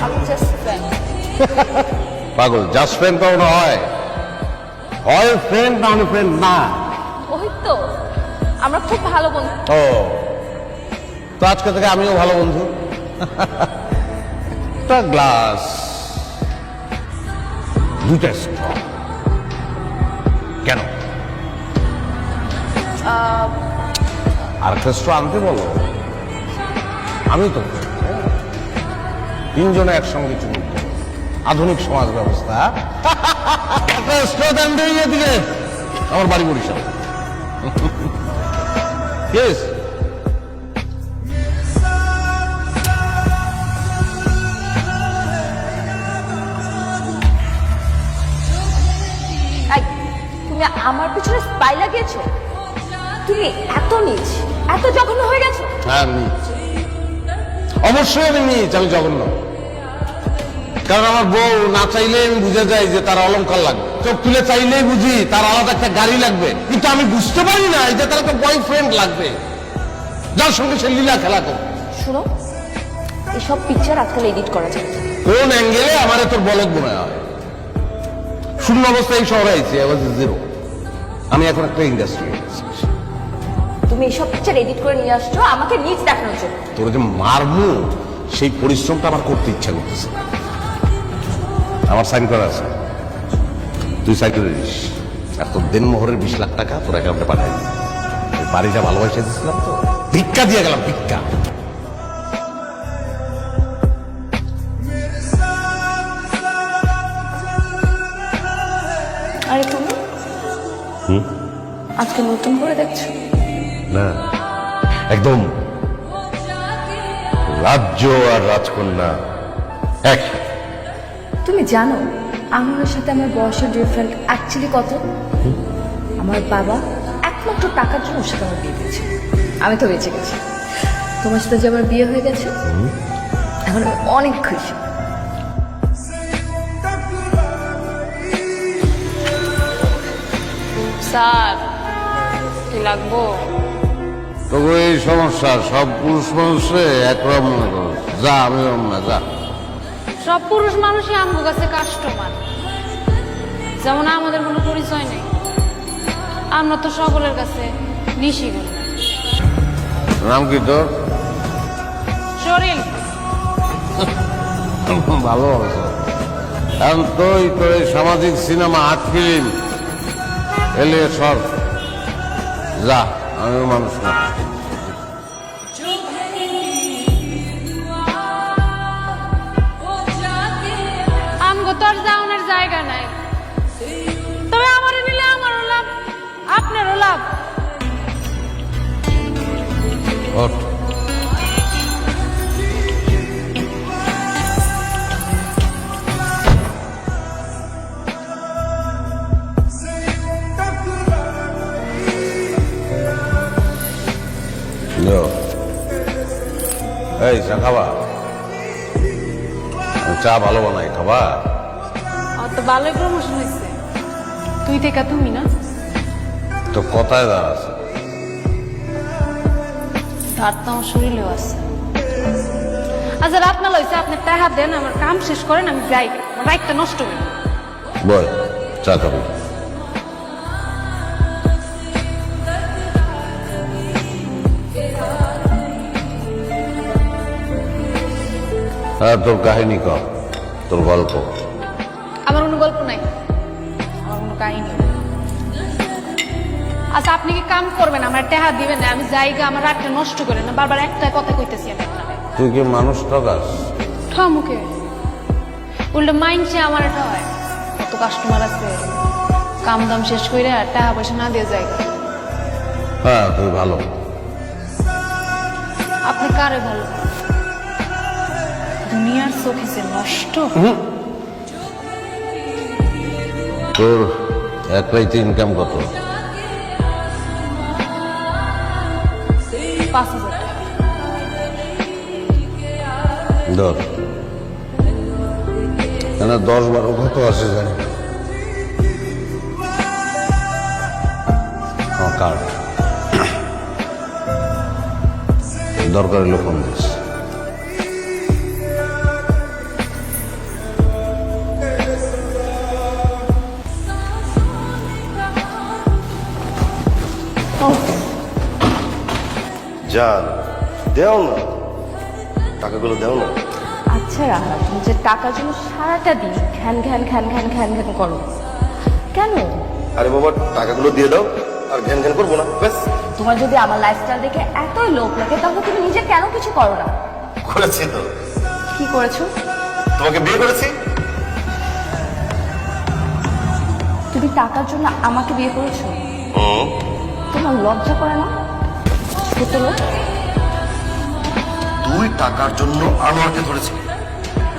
আমি just friend. পাগল, just friend কখনো হয়? হয় ফ্রেন্ড, না হলে ফ্রেন্ড না। ওই তো আমরা খুব ভালো বন্ধু। ও, তো আজকে থেকে আমিও ভালো বন্ধু। একটা গ্লাস, দুটা স্ট্র, কেন? আর একটা স্ট্র আনতে বলো, আমি তো তিনজনে একসঙ্গে চুমুক দেবো। আধুনিক সমাজ ব্যবস্থা। একটা স্ট্র দেন দিয়ে দিকে, আমার বাড়ি বরিশাল। Yes. এই, তুমি আমার পিছনে স্পাই লাগিয়েছো? তুমি এত নীচ, এত জঘন্য হয়ে গেছো? হ্যাঁ, নিচ। অবশ্যই আমি নিচ, আমি জঘন্য। কারণ আমার বউ না চাইলে আমি বুঝে যাই যে তার অলংকার লাগবে, চোখ তুলে চাইলেই বুঝি তার আলাদা একটা গাড়ি লাগবে, কিন্তু আমি বুঝতে পারি না যে তার একটা বয়ফ্রেন্ড লাগবে যার সঙ্গে সে লীলা খেলা করবে। শুনো, এসব পিকচার আজকাল এডিট করা যায়। কোন অ্যাঙ্গেলে আমার তোর বলদ মনে হয়? শূন্য অবস্থায় এই শহরে আইছি, জিরো। আমি এখন একটা ইন্ডাস্ট্রি। তুমি এসব পিকচার এডিট করে নিয়ে আসছো আমাকে নিচ দেখানোর জন্য। তোর যে মারমু সেই পরিশ্রমটা আমার করতে ইচ্ছা করতেছে। আমার সাইন করা আছে, তুই সাইন করে দিস। আর তোর দেনমোহরের 20 লাখ টাকা তোর অ্যাকাউন্টে পাঠাই দিস। বাড়িটা ভালোবাসা দিচ্ছিলাম তো, ভিক্ষা দিয়ে গেলাম, ভিক্ষা। আরে তুমি আজকে নতুন করে দেখছো? না, একদম রাজ্য আর রাজকন্যা এক। তুমি জানো আমার সাথে আমার বয়সের ডিফারেন্ট অ্যাকচুয়ালি কত? আমার বাবা একমাত্র টাকার জন্য ওর সাথে আমার বিয়ে দিয়েছে। আমি তো বেঁচে গেছি। তোমার সাথে যে আমার বিয়ে হয়ে গেছে, এখন আমি অনেক খুশি। স্যার, কি লাগবো? তবু এই সমস্যা, সব পুরুষ মানুষে একরকম মনে করো। যা, আমি না, যা। সব পুরুষ মানুষই আমগো কাছে কাস্টমার, যেমন আমাদের কোনো পরিচয় নেই। আমরা তো সকলের কাছে নিশিগুণ। নাম কি তোর? শরীর ভালো আছে। এখন তোর এই সামাজিক সিনেমা, আর্ট ফিল্ম এলে সব যা, আমিও মানুষ না। আমগো তো আর যাওয়ার জায়গা নাই, তবে আমারও নিলে আমারও লাভ, আপনারও লাভ। ওঠ। এই চা খাবা? আমি চা ভালো বানাই, খাবা? আমার তো ভালোই প্রমোশন হয়েছে, তুই থেকে তুমি না। তো কথায় দাঁড় আছে। তার তো আমার শরীরেও আছে। আচ্ছা, রাত না লইছে, আপনি টাকা দেন, আমার কাম শেষ করেন, আমি যাই, রাইটটা নষ্ট হয়ে। বল, চা খাবি? হ্যাঁ, তোর কাহিনী কর, তোর গল্প। আমার কোনো গল্প নাই, আমার কোনো কাহিনী নেই। আচ্ছা, আপনি কি কাম করবেন, আমার টাকা দিবেন না, আমি যাইগা, আমার রাতটা নষ্ট করেন না। বারবার একটা কথা কইতেছি আমি আপনাকে। তুই কি মানুষ ঠকাস? ঠমুকে উল্টো মাইন্ডসে আমার এটা হয়, কত কাস্টমার আছে, কাম দাম শেষ করে আর টাকা পয়সা না দিয়ে যাইগা। হ্যাঁ, তুই ভালো। আপনি কারে ভালো? দুনিয়ার চোখে যে নষ্ট। তোর এক রাইতে ইনকাম কত? 5,000 টাকা। ধর, 10-12 কত আসে জানি? কার্ড দরকার হলে ফোন দিস। জান দেও না, টাকাগুলো দেও না। আচ্ছা রাহা, তুমি যে টাকার জন্য সারাটা দিন ঘ্যান ঘ্যান ঘ্যান ঘ্যান ঘ্যান ঘ্যান করো কেন? আরে বাবা টাকাগুলো দিয়ে দাও, আর ঘ্যান ঘ্যান করবো না, ব্যাস। তোমার যদি আমার লাইফস্টাইল দেখে এতই লোভ লাগে তাহলে তুমি নিজে কেন কিছু করো না? করেছি তো, কি করেছো? তোমাকে বিয়ে করেছি। তুমি টাকার জন্য আমাকে বিয়ে করেছো? তোমার লজ্জা করে না? ছোট লোক। তুই টাকার জন্য আনোয়ারকে ধরেছিলি,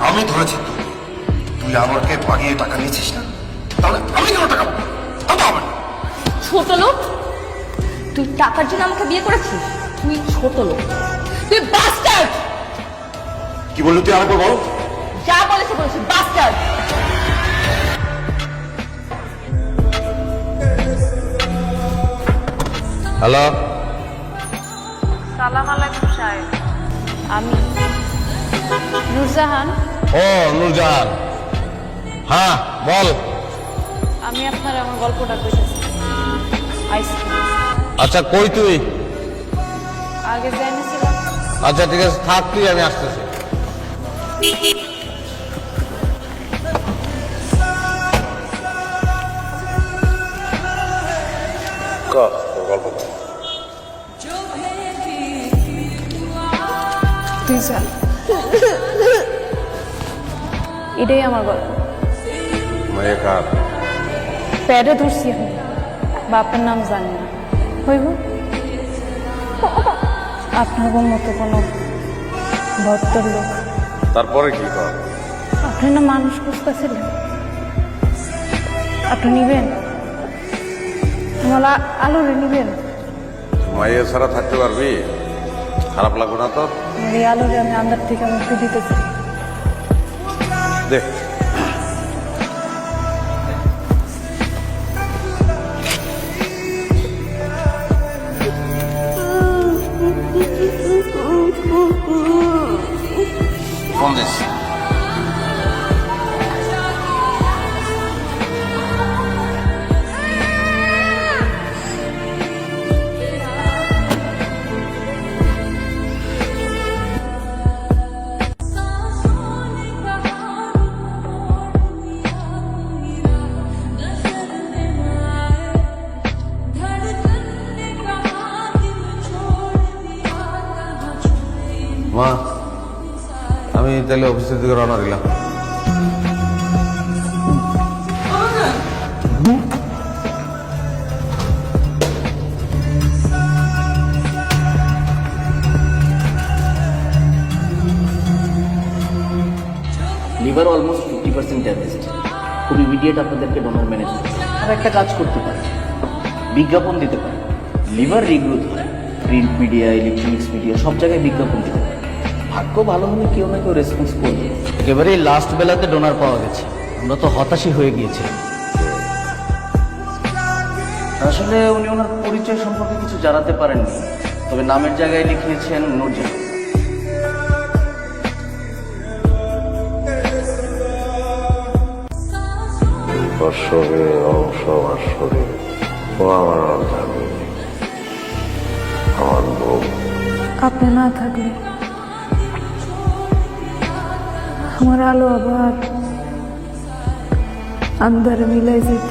আমি ধরেছি তুই। তুই আনোয়ারকে বাগিয়ে টাকা নিয়েছিস না, তাহলে আমি কেন টাকা পাবো? তা তো হবে না। ছোট লোক, তুই টাকার জন্য আমাকে বিয়ে করেছিস? তুই ছোট লোক, তুই বাস্টার্ড। কি বললি তুই? আরেকবার বল। যা বলেছে বলেছি, বাস্টার্ড। হ্যালো, সালাম আলাইকুম সাহেব, আমি নূরজাহান। ও নূরজাহান, হ্যাঁ বল। আমি আপনার আমার গল্পটা কইতেছি। আইসক্রিম আচ্ছা কই তুই? আগে জানিয়েছিলাম। আচ্ছা ঠিক আছে, থাক তুই, আমি আসতেছি। গল্প তুই যা, এটাই আমার গল্প। মায়ে কার? প্যাডে ধরছি আমি, বাপের নাম জানি না। হইব আপনার মতো কোনো ভদ্র লোক। তারপরে কি কর? আপনি না মানুষ খুঁজতেছিলেন, আপনি নিবেন আমার আলোরে নিবেন। মাইয়ে ছাড়া থাকতে পারবি? খারাপ লাগবে না তোর? আমার এই আলোরে আমি আন্দার থেকে মুক্তি দিতে চাই। দেখ ফোন দিস। মা, আমি তাহলে অফিসের দিকে রওনা দিলাম। লিভার অলমোস্ট 50% ড্যামেজ, খুব ইমিডিয়েট আপনাদেরকে ডোনার ম্যানেজ করতে হবে। আর একটা কাজ করতে পারে, বিজ্ঞাপন দিতে পারে। লিভার রিগ্রোথ হয়, প্রিন্ট মিডিয়া, ইলেকট্রনিক্স মিডিয়া, সব জায়গায় বিজ্ঞাপন দিতে পারে। ভাগ্য ভালো হলে কেউ না কেউ রেসপন্স করবে। একেবারে লাস্ট বেলাতে ডোনার পাওয়া গেছে, আমরা তো হতাশই হয়ে গিয়েছিলাম। আসলে উনি ওনার পরিচয় সম্পর্কে কিছু জানাতে পারেননি, তবে নামের জায়গায় লিখিয়েছেন নূরজাহান। বর্ষবে অংশ আসরে ও আমার অর্ধাঙ্গী, আমার বউ। আপনি না থাকলে আমার আলো আবার আন্ধারে মিলাই যেত।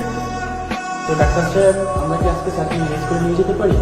তো ডাক্তার সাহেব, আমরা কি আজকে চাকরি ম্যানেজ করে নিয়ে যেতে পারি?